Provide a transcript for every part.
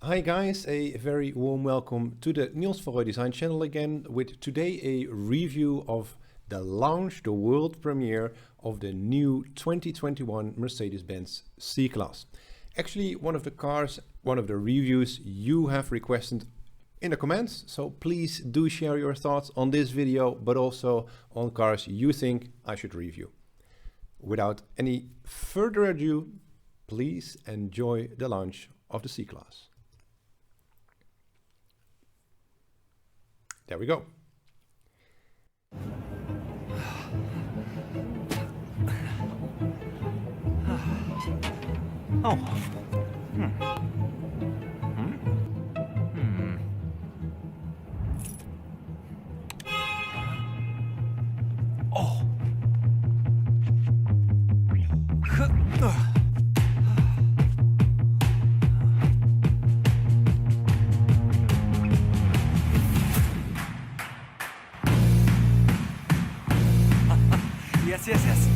Hi guys, a very warm welcome to the Niels van Roij Design channel again, with today a review of the launch, the world premiere of the new 2021 Mercedes Benz C-class. Actually, one of the reviews you have requested in the comments, so please do share your thoughts on this video, but also on cars you think I should review. Without any further ado, please enjoy the launch of the C-class. There we go. Oh. Oh. Yes.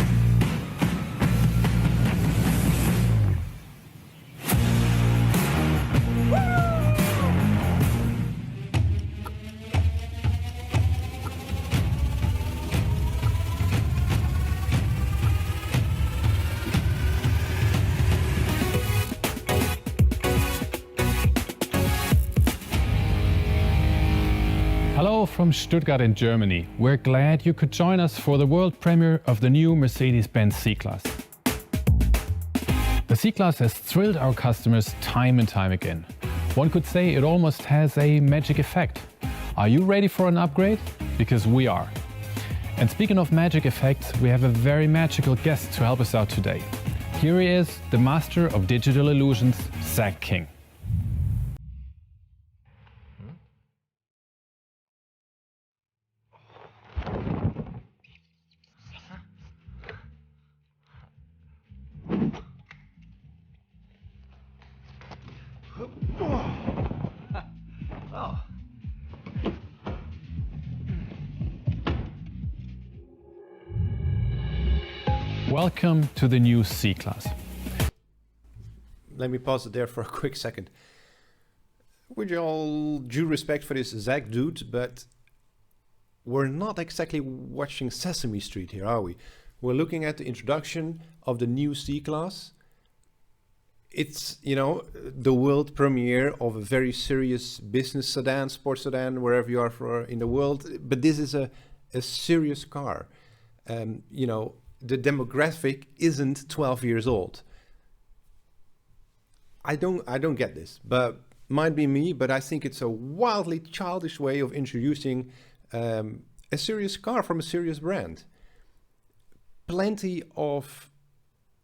Hello from Stuttgart in Germany. We're glad you could join us for the world premiere of the new Mercedes Benz C-class. The C-class has thrilled our customers time and time again. One could say it almost has a magic effect. Are you ready for an upgrade? Because we are. And speaking of magic effects, we have a very magical guest to help us out today. Here he is, the master of digital illusions, Zach King. Oh. Welcome to the new C-class. Let me pause it there for a quick second. With all due respect for this Zach dude, but we're not exactly watching Sesame Street here, are we? We're looking at the introduction of the new C-class. It's, you know, the world premiere of a very serious business sedan, sports sedan, wherever you are in the world. But this is a serious car. You know, the demographic isn't 12 years old. I don't get this, but might be me, but I think it's a wildly childish way of introducing a serious car from a serious brand. Plenty of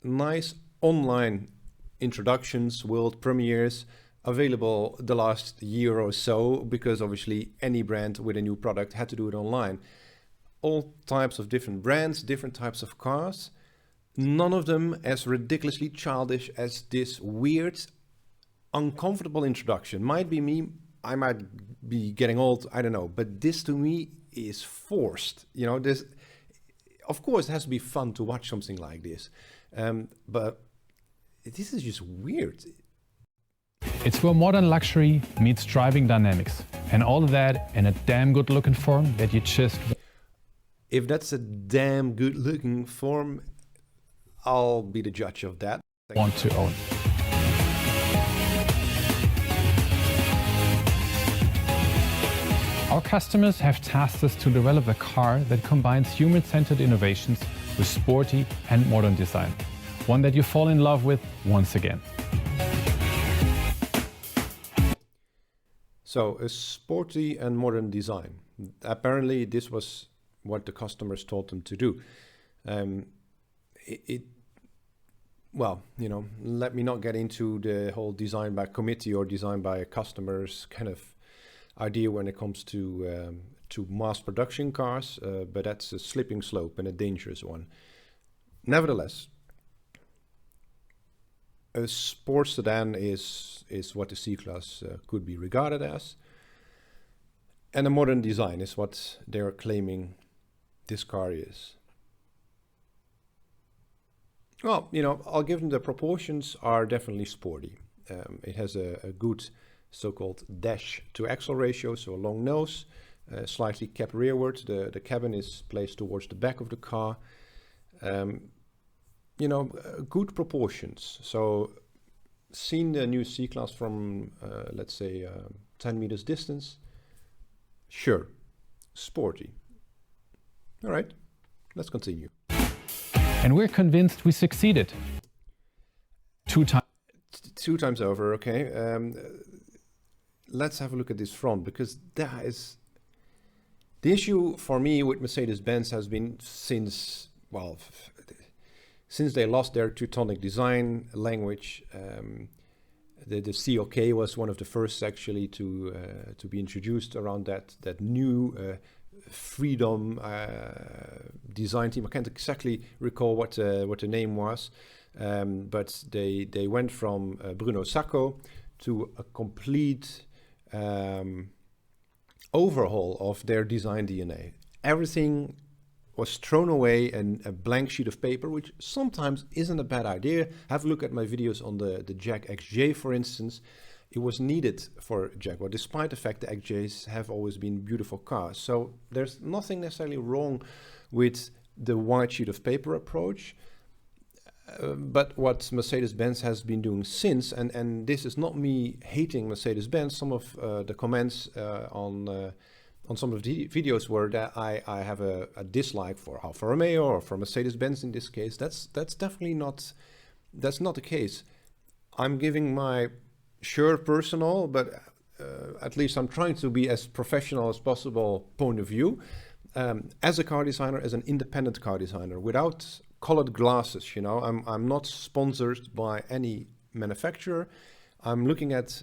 nice online introductions, world premieres available the last year or so, because obviously any brand with a new product had to do it online. All types of different brands, different types of cars, none of them as ridiculously childish as this weird, uncomfortable introduction. Might be me, I might be getting old, I don't know, but this to me is forced. You know, this, of course, it has to be fun to watch something like this, but this is just weird. It's where modern luxury meets driving dynamics, and all of that in a damn good looking form that you just... If that's a damn good looking form, I'll be the judge of that. Want to own. Our customers have tasked us to develop a car that combines human-centered innovations with sporty and modern design. One that you fall in love with once again. So, a sporty and modern design. Apparently this was what the customers told them to do. Well, you know, let me not get into the whole design by committee or design by customers kind of idea when it comes to mass production cars, but that's a slipping slope and a dangerous one. Nevertheless, a sports sedan is what the C-class could be regarded as, and a modern design is what they're claiming this car is. Well, you know, I'll give them the proportions are definitely sporty. It has a good so-called dash to axle ratio, so a long nose, slightly kept rearward. The cabin is placed towards the back of the car. Good proportions. So seen the new C-class from, let's say, 10 meters distance. Sure, sporty. All right, let's continue. And we're convinced we succeeded. 2 times. 2 times over, okay. Let's have a look at this front, because that is... The issue for me with Mercedes-Benz has been since they lost their Teutonic design language. The COK was one of the first actually to be introduced around that new freedom design team. I can't exactly recall what the name was, but they went from Bruno Sacco to a complete overhaul of their design DNA. Everything was thrown away and a blank sheet of paper, which sometimes isn't a bad idea. Have a look at my videos on the Jag XJ, for instance. It was needed for Jaguar, despite the fact that XJs have always been beautiful cars. So there's nothing necessarily wrong with the white sheet of paper approach. But what Mercedes-Benz has been doing since, and this is not me hating Mercedes-Benz, some of the comments on some of the videos were that I have a dislike for Alfa Romeo or for Mercedes-Benz in this case. That's definitely not the case. I'm giving my personal, but at least I'm trying to be as professional as possible point of view. As a car designer, as an independent car designer, without colored glasses, I'm not sponsored by any manufacturer. I'm looking at,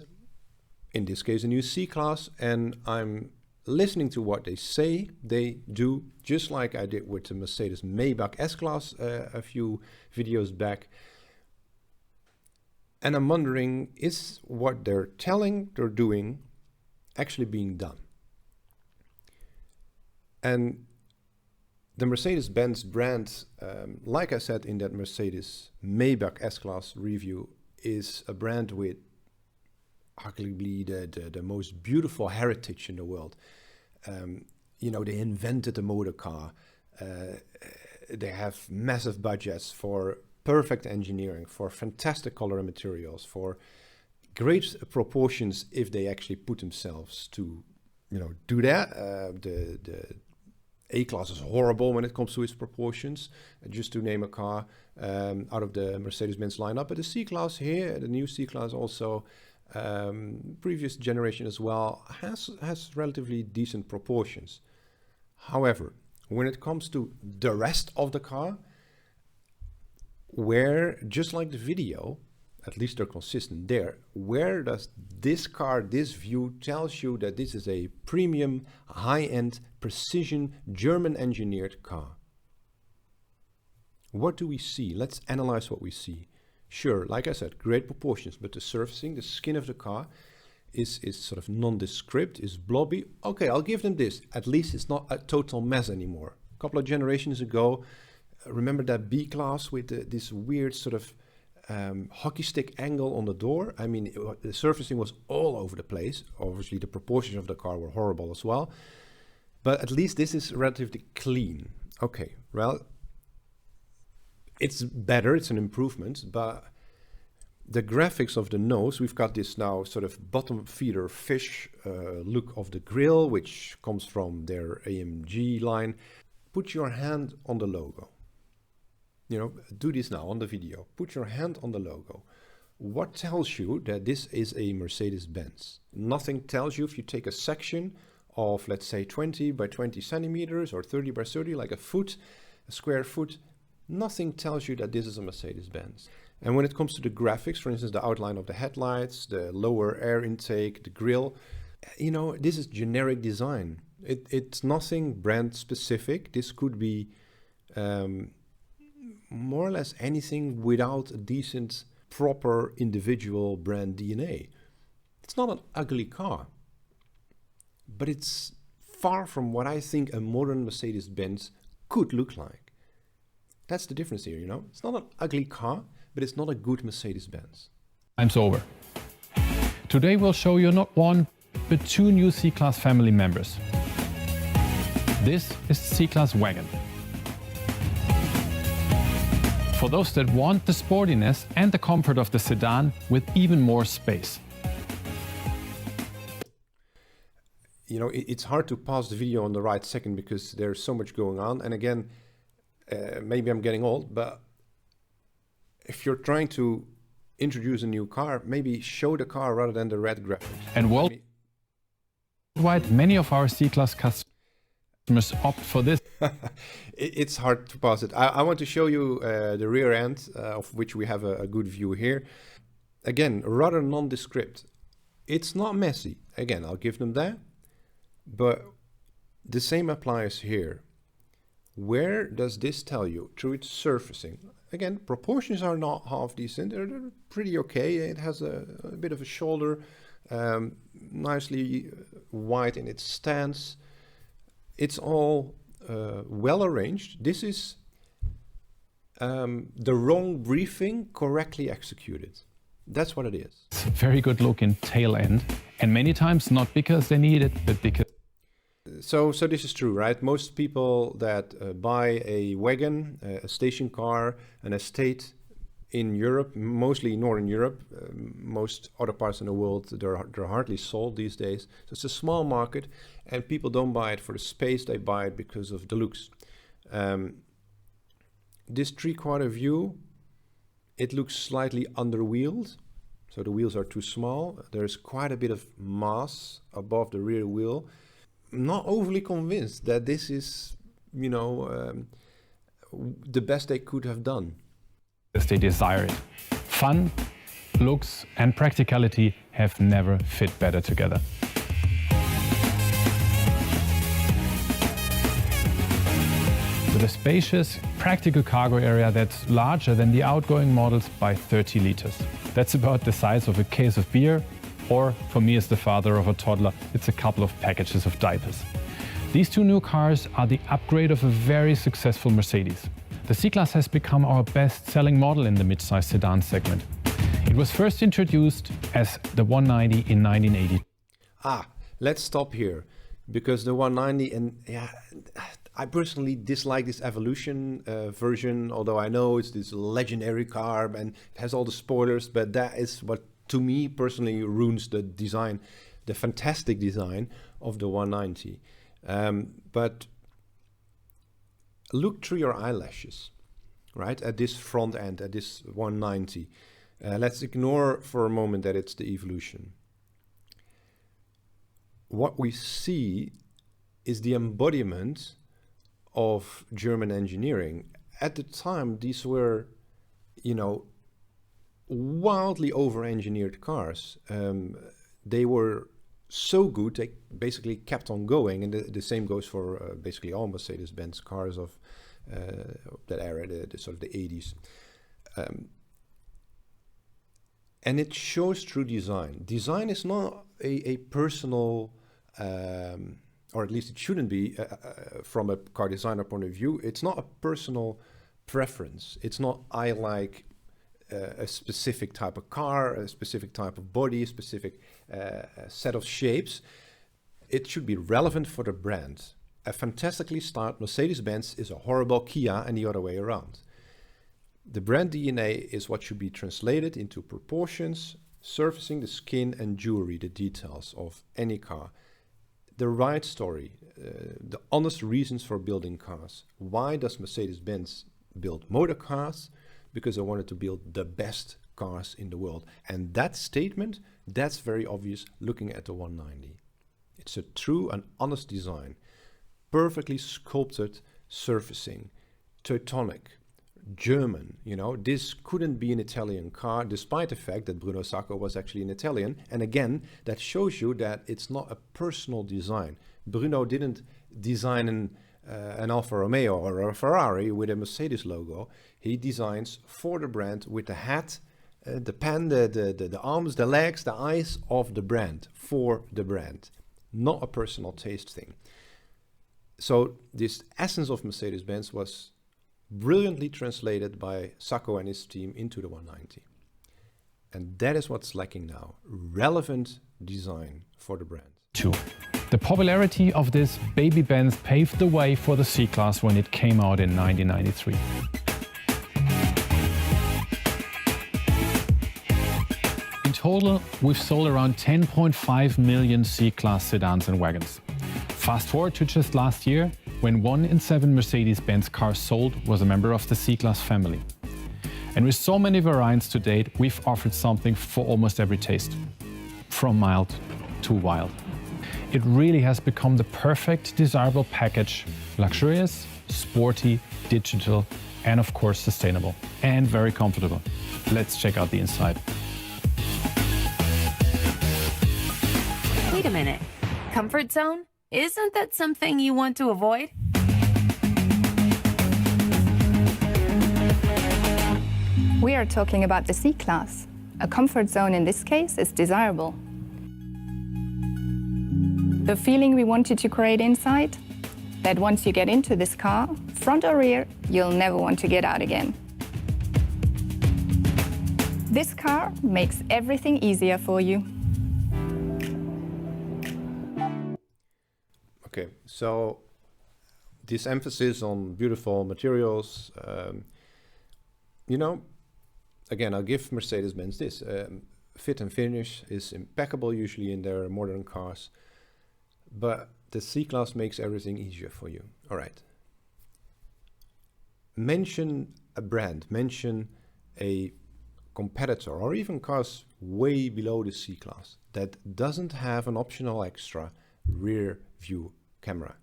in this case, a new C-class, and I'm listening to what they say they do, just like I did with the Mercedes Maybach S-Class a few videos back. And I'm wondering, is what they're doing actually being done? And the Mercedes-Benz brand, like I said in that Mercedes Maybach S-Class review, is a brand with arguably the most beautiful heritage in the world. They invented the motor car. They have massive budgets for perfect engineering, for fantastic color and materials, for great proportions if they actually put themselves to, do that. The A-Class is horrible when it comes to its proportions, just to name a car out of the Mercedes-Benz lineup. But the C-Class here, the new C-Class also, previous generation as well, has relatively decent proportions. However, when it comes to the rest of the car, where, just like the video, at least they're consistent there, where does this car, this view tells you that this is a premium, high-end, precision, German engineered car? What do we see? Let's analyze what we see. Sure, like I said, great proportions, but the surfacing, the skin of the car is sort of nondescript, is blobby. Okay, I'll give them this. At least it's not a total mess anymore. A couple of generations ago, remember that B-Class with this weird sort of hockey stick angle on the door? I mean, the surfacing was all over the place. Obviously, the proportions of the car were horrible as well. But at least this is relatively clean. Okay, well, it's better, it's an improvement, but the graphics of the nose, we've got this now sort of bottom feeder fish look of the grille, which comes from their AMG line. Put your hand on the logo. Do this now on the video. Put your hand on the logo. What tells you that this is a Mercedes-Benz? Nothing tells you if you take a section of, let's say, 20 by 20 centimeters or 30 by 30, like a square foot. Nothing tells you that this is a Mercedes-Benz. And when it comes to the graphics, for instance, the outline of the headlights, the lower air intake, the grille, this is generic design. It's nothing brand specific. This could be more or less anything without a decent, proper individual brand DNA. It's not an ugly car, but it's far from what I think a modern Mercedes-Benz could look like. That's the difference here, It's not an ugly car, but it's not a good Mercedes-Benz. Time's over. Today we'll show you not one, but two new C-Class family members. This is the C-Class Wagon. For those that want the sportiness and the comfort of the sedan with even more space. You know, it's hard to pause the video on the right second because there's so much going on. And again, maybe I'm getting old, but if you're trying to introduce a new car, maybe show the car rather than the red graphics. And worldwide, many of our C-Class customers opt for this. It's hard to pause it. I want to show you the rear end, of which we have a good view here. Again, rather nondescript. It's not messy. Again, I'll give them that. But the same applies here. Where does this tell you? Through its surfacing. Again, proportions are not half decent. They're pretty okay. It has a bit of a shoulder, nicely wide in its stance. It's all well arranged. This is the wrong briefing correctly executed. That's what it is. Very good looking tail end, and many times not because they need it, but because... So this is true, right? Most people that buy a wagon, a station car, an estate in Europe, mostly Northern Europe, most other parts in the world, they're hardly sold these days. So it's a small market, and people don't buy it for the space, they buy it because of the looks. This three-quarter view, it looks slightly underwheeled, so the wheels are too small. There's quite a bit of mass above the rear wheel. I'm not overly convinced that this is, you know, the best they could have done. As they desire it. Fun, looks, and practicality have never fit better together. With a spacious, practical cargo area that's larger than the outgoing models by 30 liters. That's about the size of a case of beer, or for me as the father of a toddler, it's a couple of packages of diapers. These two new cars are the upgrade of a very successful Mercedes. The C-Class has become our best-selling model in the mid-size sedan segment. It was first introduced as the 190 in 1980. Let's stop here, because the 190, and yeah, I personally dislike this Evolution version, although I know it's this legendary car and it has all the spoilers, but that is what to me personally ruins the design, the fantastic design of the 190. But look through your eyelashes, right, at this front end, at this 190. Let's ignore for a moment that it's the Evolution. What we see is the embodiment of German engineering. At the time, these were, you know, wildly over-engineered cars. They were so good, they basically kept on going, and the same goes for basically all Mercedes Benz cars of that era, the sort of the 80s. And it shows through design. Design is not a personal, or at least it shouldn't be from a car designer point of view. It's not a personal preference. It's not I like a specific type of car, a specific type of body, a specific set of shapes. It should be relevant for the brand. A fantastically styled Mercedes-Benz is a horrible Kia and the other way around. The brand DNA is what should be translated into proportions, surfacing the skin and jewelry, the details of any car. The right story, the honest reasons for building cars. Why does Mercedes-Benz build motor cars? Because I wanted to build the best cars in the world. And that statement, that's very obvious looking at the 190. It's a true and honest design. Perfectly sculpted surfacing. Teutonic. German, you know. This couldn't be an Italian car, despite the fact that Bruno Sacco was actually an Italian. And again, that shows you that it's not a personal design. Bruno didn't design an Alfa Romeo or a Ferrari with a Mercedes logo. He designs for the brand with the hat, the pen, the arms, the legs, the eyes of the brand, for the brand, not a personal taste thing. So this essence of Mercedes-Benz was brilliantly translated by Sacco and his team into the 190. And that is what's lacking now. Relevant design for the brand. 2. The popularity of this baby Benz paved the way for the C-Class when it came out in 1993. In total, we've sold around 10.5 million C-Class sedans and wagons. Fast forward to just last year, when 1 in 7 Mercedes-Benz cars sold was a member of the C-Class family. And with so many variants to date, we've offered something for almost every taste, from mild to wild. It really has become the perfect, desirable package, luxurious, sporty, digital, and of course sustainable, and very comfortable. Let's check out the inside. Wait a minute. Comfort zone? Isn't that something you want to avoid? We are talking about the C-Class. A comfort zone in this case is desirable. The feeling we wanted to create inside, that once you get into this car, front or rear, you'll never want to get out again. This car makes everything easier for you. Okay, so this emphasis on beautiful materials, you know, again, I'll give Mercedes-Benz this. Fit and finish is impeccable usually in their modern cars, but the C-Class makes everything easier for you. All right. Mention a brand, mention a competitor, or even cars way below the C-Class that doesn't have an optional extra rear view camera.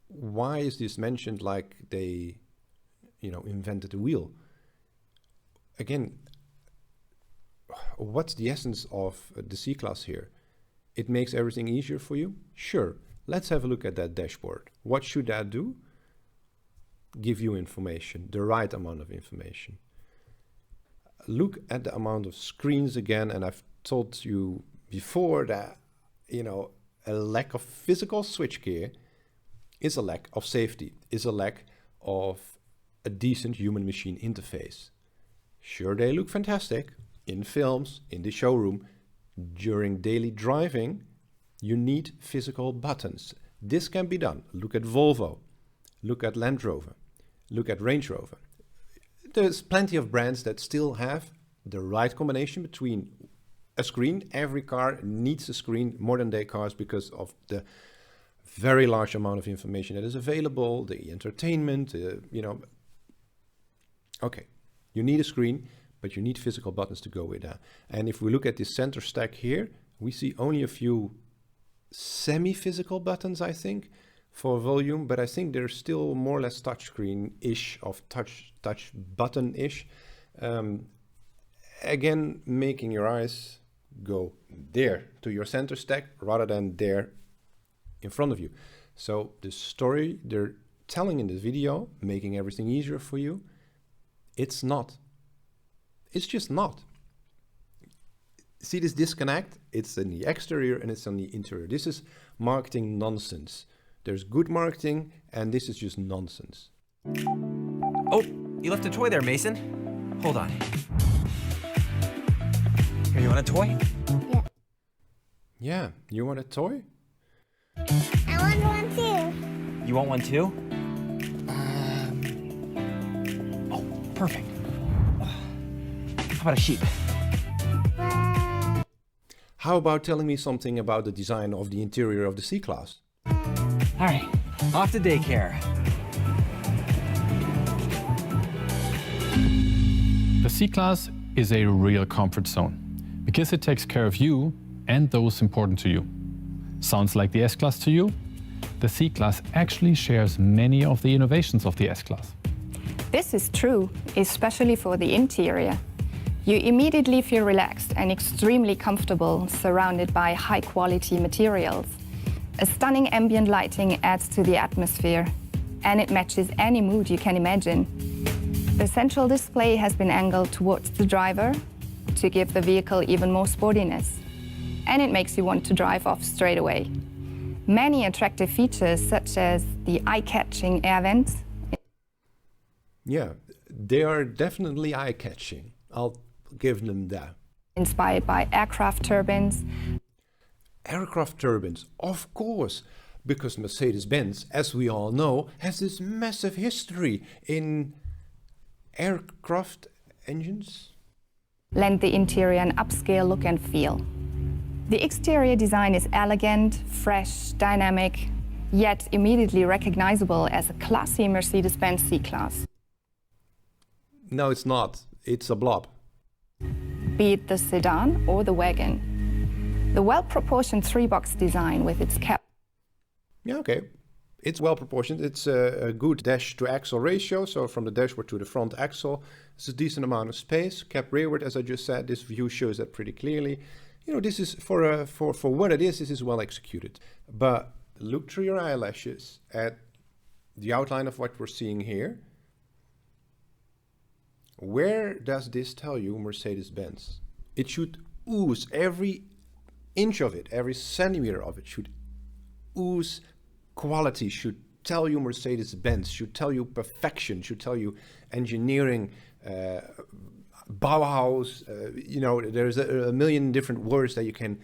Why is this mentioned like they, you know, invented the wheel? Again, what's the essence of the C-Class here? It makes everything easier for you? Sure. Let's have a look at that dashboard. What should that do? Give you information, the right amount of information. Look at the amount of screens again, and I've told you before that, you know, a lack of physical switchgear is a lack of safety, is a lack of a decent human-machine interface. Sure, they look fantastic in films, in the showroom. During daily driving, you need physical buttons. This can be done. Look at Volvo, look at Land Rover, look at Range Rover. There's plenty of brands that still have the right combination between a screen. Every car needs a screen, modern day cars, because of the very large amount of information that is available, the entertainment, you know. Okay, you need a screen, but you need physical buttons to go with that. And if we look at this center stack here, we see only a few semi-physical buttons, I think, for volume, but I think there's still more or less touchscreen-ish, of touch button-ish. Again, making your eyes go there to your center stack rather than there in front of you. So the story they're telling in this video, making everything easier for you, it's not. It's just not. See this disconnect? It's in the exterior and it's on the interior. This is marketing nonsense. There's good marketing and this is just nonsense. Oh, you left a toy there, Mason. Hold on. Here, you want a toy? Yeah. Yeah, you want a toy? I want one too. You want one too? Oh, perfect. How about a sheep? How about telling me something about the design of the interior of the C-Class? All right, off to daycare. The C-Class is a real comfort zone because it takes care of you and those important to you. Sounds like the S-Class to you? The C-Class actually shares many of the innovations of the S-Class. This is true, especially for the interior. You immediately feel relaxed and extremely comfortable, surrounded by high-quality materials. A stunning ambient lighting adds to the atmosphere, and it matches any mood you can imagine. The central display has been angled towards the driver to give the vehicle even more sportiness, and it makes you want to drive off straight away. Many attractive features, such as the eye-catching air vents. Yeah, they are definitely eye-catching. I'll give them that. Inspired by aircraft turbines. Aircraft turbines, of course, because Mercedes-Benz, as we all know, has this massive history in aircraft engines. Lend the interior an upscale look and feel. The exterior design is elegant, fresh, dynamic, yet immediately recognizable as a classy Mercedes Benz C-class. No, it's not. It's a blob. Be it the sedan or the wagon. The well-proportioned three-box design with its cap. Yeah, okay. It's well proportioned. It's a good dash to axle ratio. So from the dashboard to the front axle, it's a decent amount of space. Cap rearward, as I just said, this view shows that pretty clearly. You know, this is for what it is. This is well executed. But look through your eyelashes at the outline of what we're seeing here. Where does this tell you Mercedes-Benz? It should ooze, every inch of it, every centimeter of it should ooze quality, should tell you Mercedes-Benz, should tell you perfection, should tell you engineering, Bauhaus. You know, there's a million different words that you can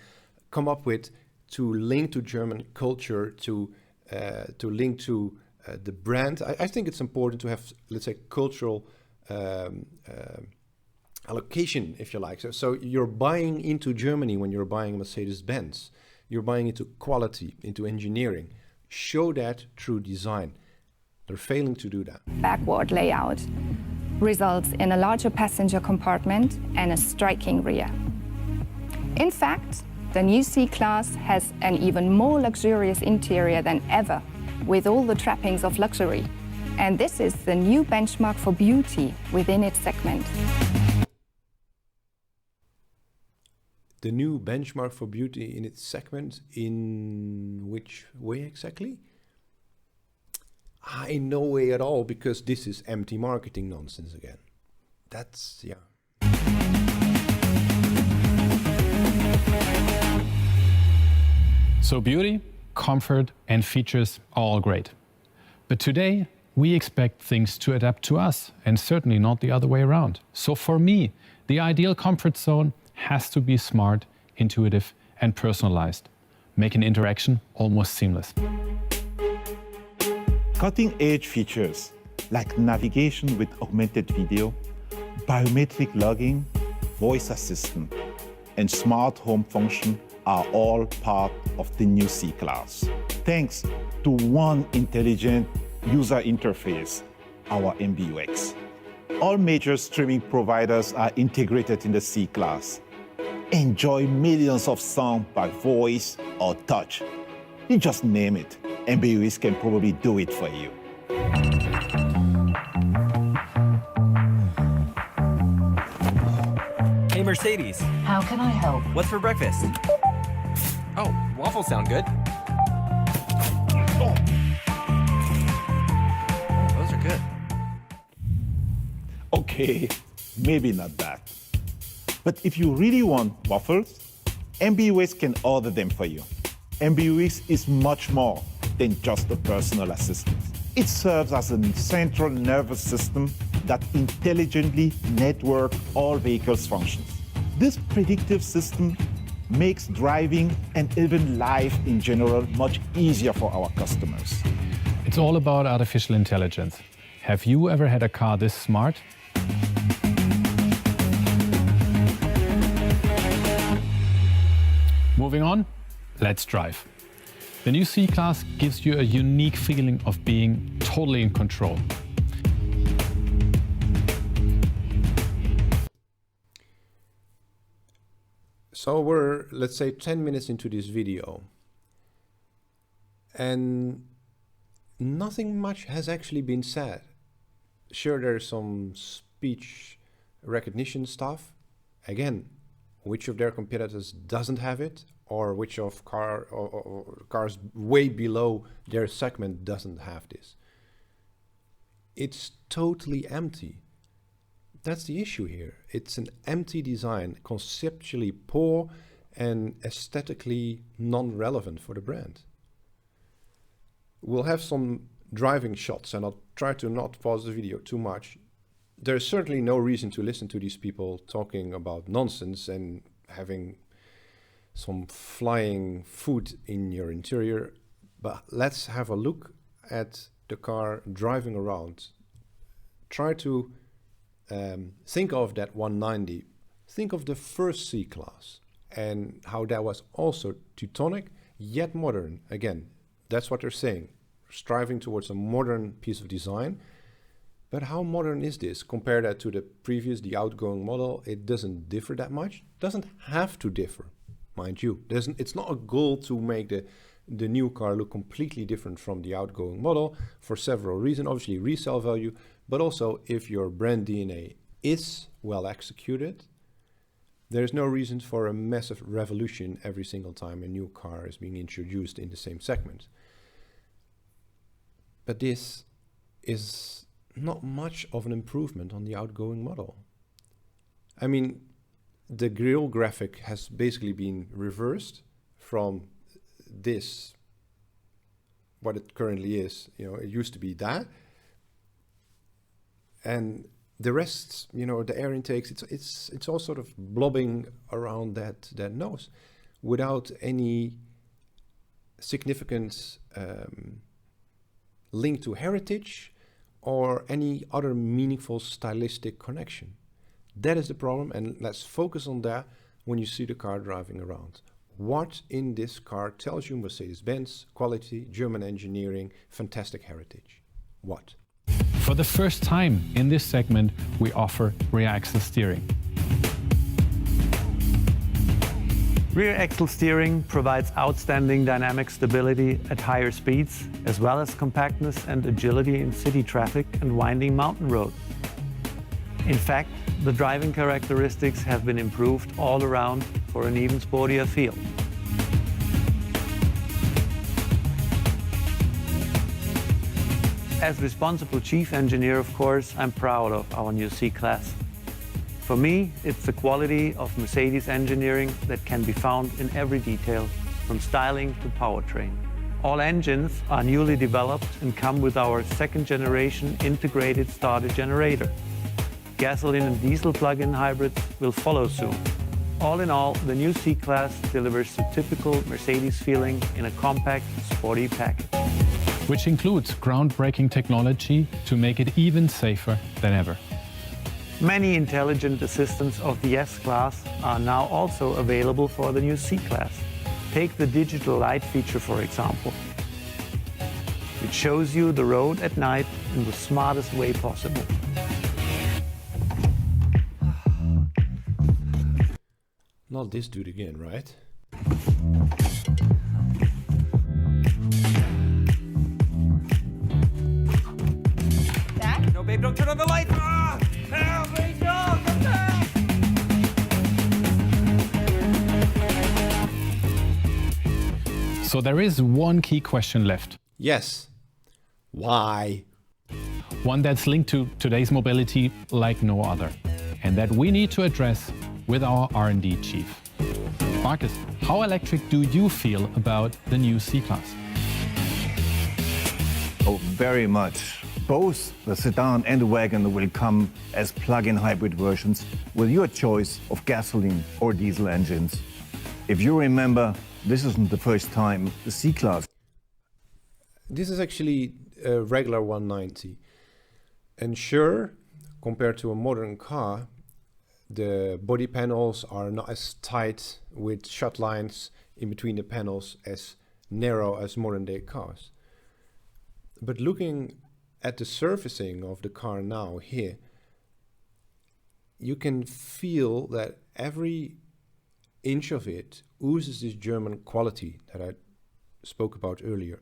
come up with to link to German culture, to link to the brand. I think it's important to have, let's say, cultural allocation, if you like. So you're buying into Germany when you're buying Mercedes-Benz. You're buying into quality, into engineering. Show that through design. They're failing to do that. Backward layout results in a larger passenger compartment and a striking rear. In fact, the new C-Class has an even more luxurious interior than ever, with all the trappings of luxury. And this is the new benchmark for beauty within its segment. The new benchmark for beauty in its segment, in which way exactly? In no way at all, because this is empty marketing nonsense again. That's, yeah. So beauty, comfort, and features are all great. But today, we expect things to adapt to us, and certainly not the other way around. So for me, the ideal comfort zone has to be smart, intuitive, and personalized. Make an interaction almost seamless. Cutting-edge features like navigation with augmented video, biometric logging, voice assistant, and smart home function are all part of the new C-Class. Thanks to one intelligent user interface, our MBUX. All major streaming providers are integrated in the C-Class. Enjoy millions of songs by voice or touch. You just name it. MBUX can probably do it for you. Hey, Mercedes. How can I help? What's for breakfast? Oh, waffles sound good. Oh, those are good. Okay, maybe not that. But if you really want waffles, MBUX can order them for you. MBUX is much more than just a personal assistant. It serves as a central nervous system that intelligently networks all vehicles' functions. This predictive system makes driving and even life in general much easier for our customers. It's all about artificial intelligence. Have you ever had a car this smart? Moving on, let's drive. The new C-Class gives you a unique feeling of being totally in control. So we're, let's say, 10 minutes into this video, and nothing much has actually been said. Sure, there's some speech recognition stuff. Again, which of their competitors doesn't have it, or which of cars way below their segment doesn't have this? It's totally empty. That's the issue here. It's an empty design, conceptually poor and aesthetically non-relevant for the brand. We'll have some driving shots, and I'll try to not pause the video too much. there's certainly no reason to listen to these people talking about nonsense and having some flying food in your interior. But let's have a look at the car driving around. Try to think of that 190. Think of the first C-class and how that was also Teutonic, yet modern. Again, that's what they're saying, striving towards a modern piece of design. But how modern is this? Compare that to the previous, the outgoing model. It doesn't differ that much. Doesn't have to differ, mind you. It's not a goal to make the new car look completely different from the outgoing model for several reasons. Obviously, resale value, but also if your brand DNA is well executed, there's no reason for a massive revolution every single time a new car is being introduced in the same segment. But this is not much of an improvement on the outgoing model. I mean, the grille graphic has basically been reversed from this, what it currently is. You know, it used to be that. And the rest, you know, the air intakes, it's all sort of blobbing around that nose without any significant link to heritage or any other meaningful stylistic connection. That is the problem, and let's focus on that when you see the car driving around. What in this car tells you Mercedes-Benz, quality, German engineering, fantastic heritage? What? For the first time in this segment, we offer rear axle steering. Rear axle steering provides outstanding dynamic stability at higher speeds, as well as compactness and agility in city traffic and winding mountain road. In fact, the driving characteristics have been improved all around for an even sportier feel. As responsible chief engineer, of course, I'm proud of our new C-Class. For me, it's the quality of Mercedes engineering that can be found in every detail, from styling to powertrain. All engines are newly developed and come with our second-generation integrated starter generator. Gasoline and diesel plug-in hybrids will follow soon. All in all, the new C-Class delivers the typical Mercedes feeling in a compact, sporty package. Which includes groundbreaking technology to make it even safer than ever. Many intelligent assistants of the S-Class are now also available for the new C-Class. Take the digital light feature, for example. It shows you the road at night in the smartest way possible. Not this dude again, right? No, babe, don't turn on the light! Ah! Help, Rachel! Come back! So there is one key question left. Yes. Why? One that's linked to today's mobility like no other, and that we need to address with our R&D chief. Marcus, how electric do you feel about the new C-Class? Oh, very much. Both the sedan and the wagon will come as plug-in hybrid versions with your choice of gasoline or diesel engines. If you remember, this isn't the first time the C-Class. This is actually a regular 190. And sure, compared to a modern car, the body panels are not as tight with shut lines in between the panels as narrow as modern day cars. But looking at the surfacing of the car now here, you can feel that every inch of it oozes this German quality that I spoke about earlier.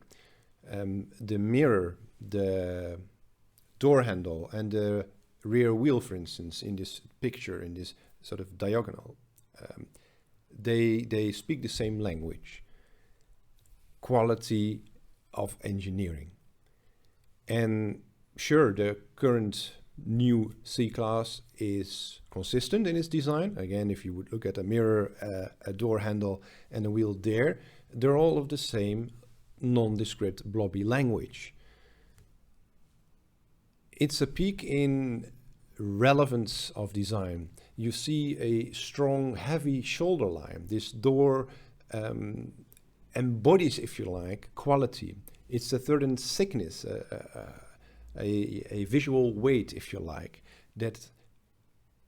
The mirror, the door handle, and the rear wheel, for instance, in this picture, in this sort of diagonal, they speak the same language. Quality of engineering. And sure, the current new C-Class is consistent in its design. Again, if you would look at a mirror, a door handle, and a wheel there, they're all of the same nondescript blobby language. It's a peak in relevance of design. You see a strong, heavy shoulder line. This door embodies, if you like, quality. It's a certain thickness, a visual weight, if you like, that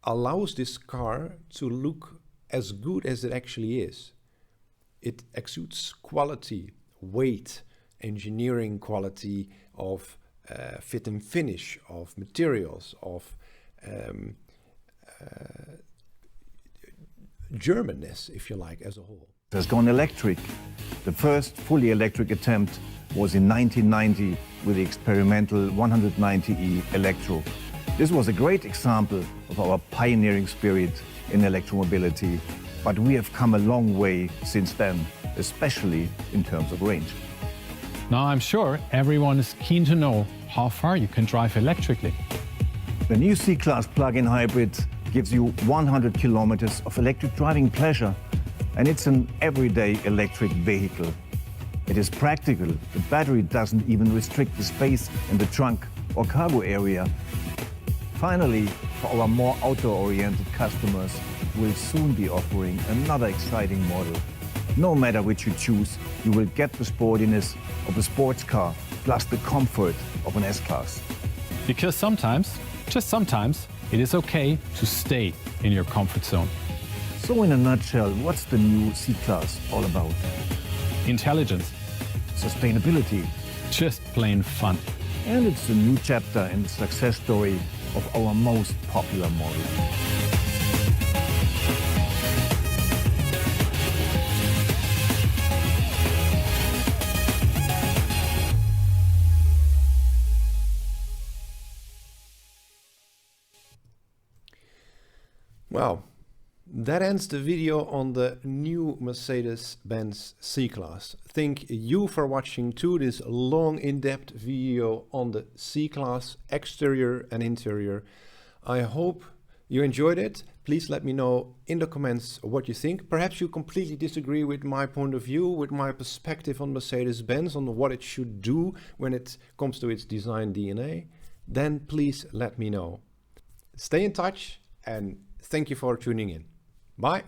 allows this car to look as good as it actually is. It exudes quality, weight, engineering quality of fit and finish, of materials, of Germanness, if you like, as a whole. It has gone electric. The first fully electric attempt was in 1990 with the experimental 190e Electro. This was a great example of our pioneering spirit in electromobility, but we have come a long way since then, especially in terms of range. Now I'm sure everyone is keen to know how far you can drive electrically. The new C-Class plug-in hybrid gives you 100 kilometers of electric driving pleasure, and it's an everyday electric vehicle. It is practical. The battery doesn't even restrict the space in the trunk or cargo area. Finally, for our more outdoor-oriented customers, we'll soon be offering another exciting model. No matter which you choose, you will get the sportiness of a sports car, plus the comfort of an S-Class. Because sometimes, just sometimes, it is okay to stay in your comfort zone. So in a nutshell, what's the new C-Class all about? Intelligence, Sustainability. just plain fun. And it's a new chapter in the success story of our most popular model. Well, that ends the video on the new Mercedes Benz C-Class. Thank you for watching to this long in-depth video on the C-Class exterior and interior. I hope you enjoyed it. Please let me know in the comments what you think. Perhaps you completely disagree with my point of view, with my perspective on Mercedes-Benz, on what it should do when it comes to its design DNA. Then please let me know. Stay in touch and thank you for tuning in. Bye.